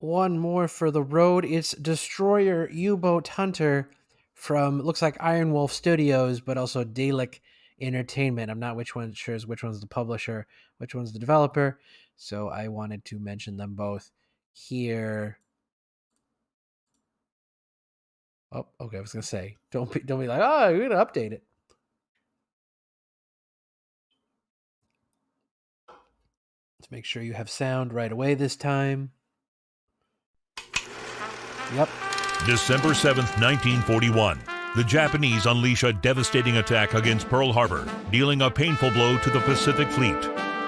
One more for the road. It's Destroyer U-Boat Hunter from looks like Iron Wolf Studios, but also Dalek Entertainment. I'm not sure which one's the publisher, which one's the developer. So I wanted to mention them both here. Oh, okay. I was gonna say, don't be like, oh, you're gonna update it. Let's make sure you have sound right away this time. Yep. December 7th, 1941. The Japanese unleash a devastating attack against Pearl Harbor, dealing a painful blow to the Pacific Fleet.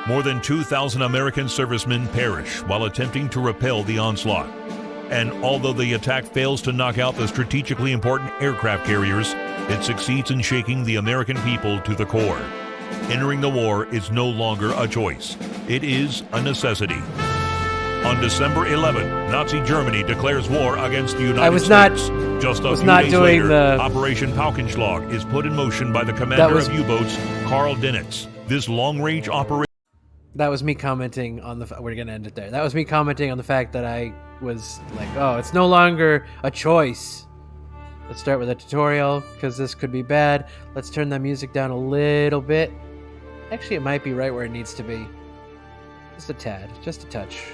More than 2,000 American servicemen perish while attempting to repel the onslaught. And although the attack fails to knock out the strategically important aircraft carriers, it succeeds in shaking the American people to the core. Entering the war is no longer a choice. It is a necessity. On December 11, Nazi Germany declares war against the United States. Just a few days later, Operation Paukenschlag is put in motion by the commander of U-boats, Karl Dönitz. This long-range operation... That was me commenting on the... We're going to end it there. That was me commenting on the fact that I was like, oh, it's no longer a choice. Let's start with a tutorial, because this could be bad. Let's turn the music down a little bit. Actually, it might be right where it needs to be. Just a tad. Just a touch.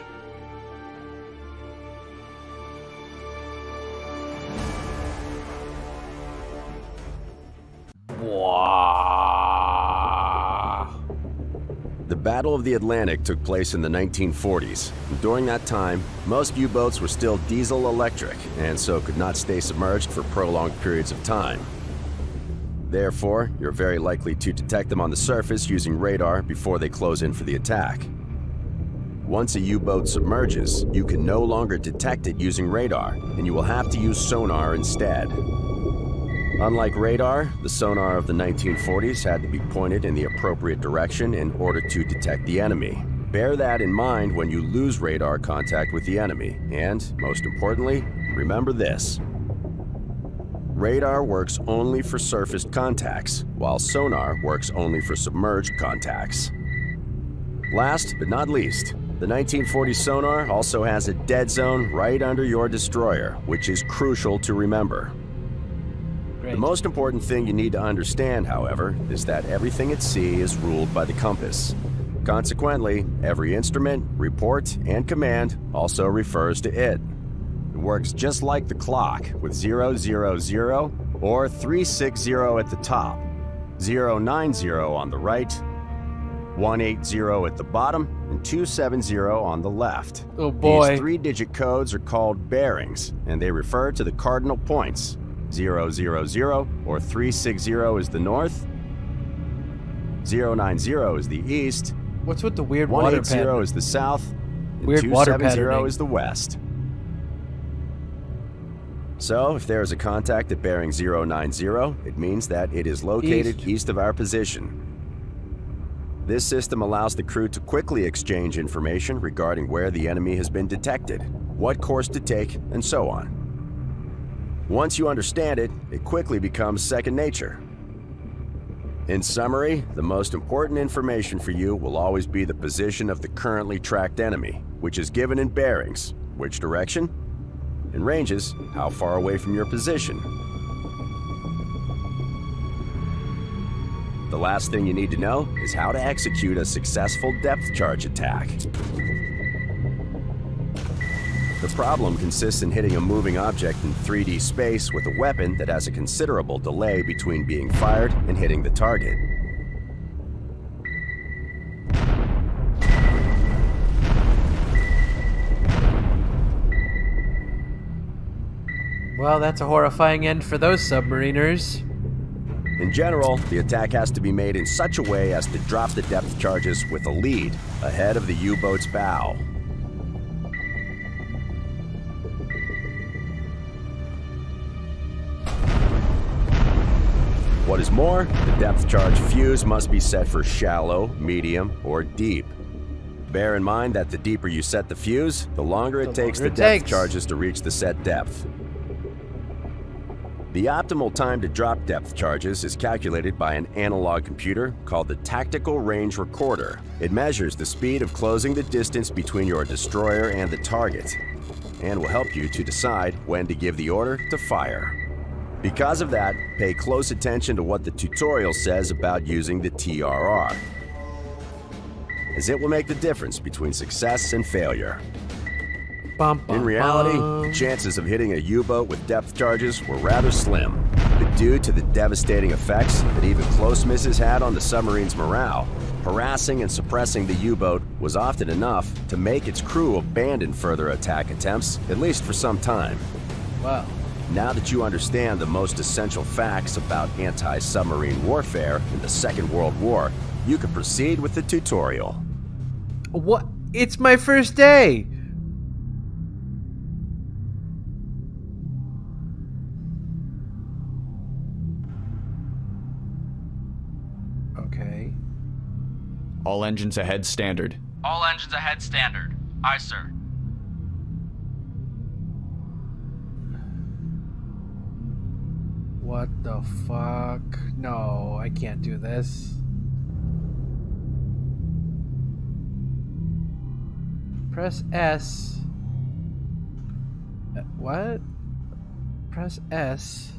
The Battle of the Atlantic took place in the 1940s. During that time, most U-boats were still diesel-electric and so could not stay submerged for prolonged periods of time. Therefore, you're very likely to detect them on the surface using radar before they close in for the attack. Once a U-boat submerges, you can no longer detect it using radar, and you will have to use sonar instead. Unlike radar, the sonar of the 1940s had to be pointed in the appropriate direction in order to detect the enemy. Bear that in mind when you lose radar contact with the enemy, and, most importantly, remember this. Radar works only for surfaced contacts, while sonar works only for submerged contacts. Last but not least, the 1940 sonar also has a dead zone right under your destroyer, which is crucial to remember. The most important thing you need to understand, however, is that everything at sea is ruled by the compass. Consequently, every instrument, report, and command also refers to it. It works just like the clock, with 000 or 360 at the top, 090 on the right, 180 at the bottom, and 270 on the left. Oh boy. These three-digit codes are called bearings, and they refer to the cardinal points. 000 or 360 is the north, 090 is the east, what's with the weird water 180 is the south, and weird 270 is the west. So, if there is a contact at bearing 090, it means that it is located east of our position. This system allows the crew to quickly exchange information regarding where the enemy has been detected, what course to take, and so on. Once you understand it, it quickly becomes second nature. In summary, the most important information for you will always be the position of the currently tracked enemy, which is given in bearings, which direction, and ranges, how far away from your position. The last thing you need to know is how to execute a successful depth charge attack. The problem consists in hitting a moving object in 3D space with a weapon that has a considerable delay between being fired and hitting the target. Well, that's a horrifying end for those submariners. In general, the attack has to be made in such a way as to drop the depth charges with a lead ahead of the U-boat's bow. What is more, the depth charge fuse must be set for shallow, medium, or deep. Bear in mind that the deeper you set the fuse, the longer it takes the depth charges to reach the set depth. The optimal time to drop depth charges is calculated by an analog computer called the Tactical Range Recorder. It measures the speed of closing the distance between your destroyer and the target. and will help you to decide when to give the order to fire. Because of that, pay close attention to what the tutorial says about using the TRR, as it will make the difference between success and failure. Bum, bum, In reality, bum. the chances of hitting a U-boat with depth charges were rather slim, but due to the devastating effects that even close misses had on the submarine's morale, harassing and suppressing the U-boat was often enough to make its crew abandon further attack attempts, at least for some time. Wow. Now that you understand the most essential facts about anti-submarine warfare in the Second World War, you can proceed with the tutorial. What? It's my first day. Okay. All engines ahead, standard. All engines ahead, standard. Aye, sir. What the fuck? No, I can't do this. Press S. What? Press S.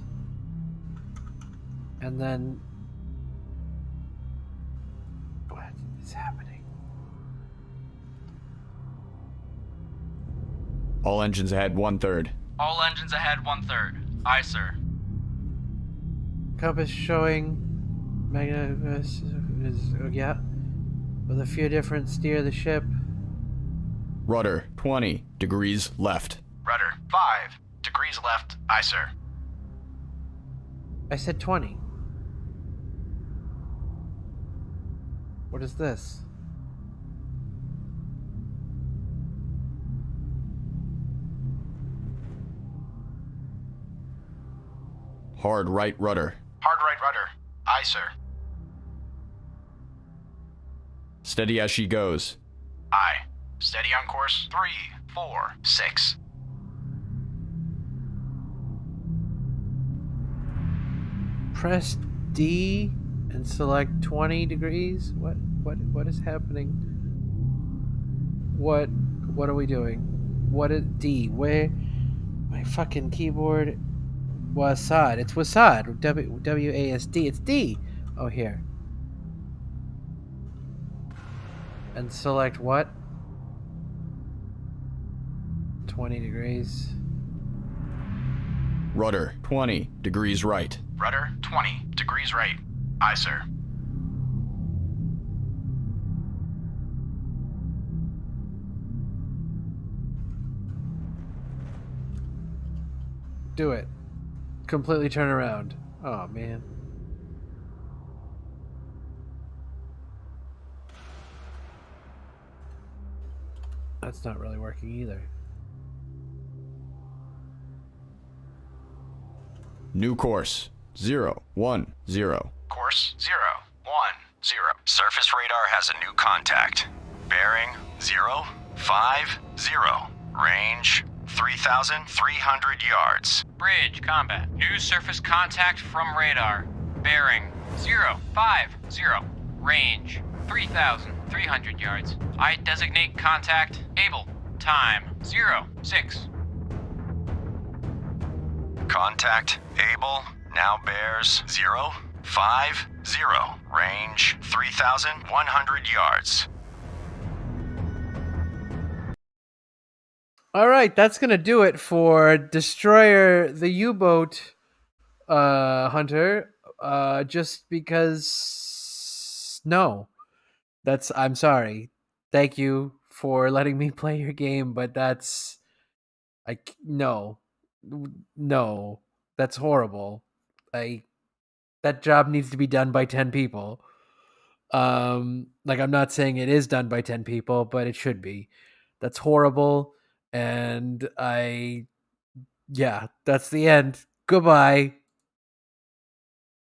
And then... What is happening? All engines ahead, 1/3. All engines ahead, 1/3. Aye, sir. Compass showing yeah, with a few different steer the ship. Rudder, 20 degrees left. Rudder, 5 degrees left. Aye, sir. I said 20. What is this? Hard right rudder. Hard right rudder. Aye, sir. Steady as she goes. Aye. Steady on course. 3, 4, 6. Press D and select 20 degrees. What is happening? What are we doing? What is D? Where my fucking keyboard? Wasad. It's Wasad. WASD. It's D. Oh, here. And select what? 20 degrees. Rudder, 20 degrees right. Rudder, 20 degrees right. Aye, sir. Do it. Completely turn around. Oh, man. That's not really working either. New course, 0, 1, 0. Course, 0, 1, 0. Surface radar has a new contact. Bearing 0, 5, 0. Range 3,300 yards. Bridge, combat. New surface contact from radar. Bearing 050. Range 3,300 yards. I designate contact able. Time 06. Contact able now bears 0, 5, 0. Range 3,100 yards. All right, that's gonna do it for Destroyer the U-boat hunter. Just because no, I'm sorry. Thank you for letting me play your game, but no, that's horrible. That job needs to be done by 10 people. Like, I'm not saying it is done by 10 people, but it should be. That's horrible. And that's the end. Goodbye.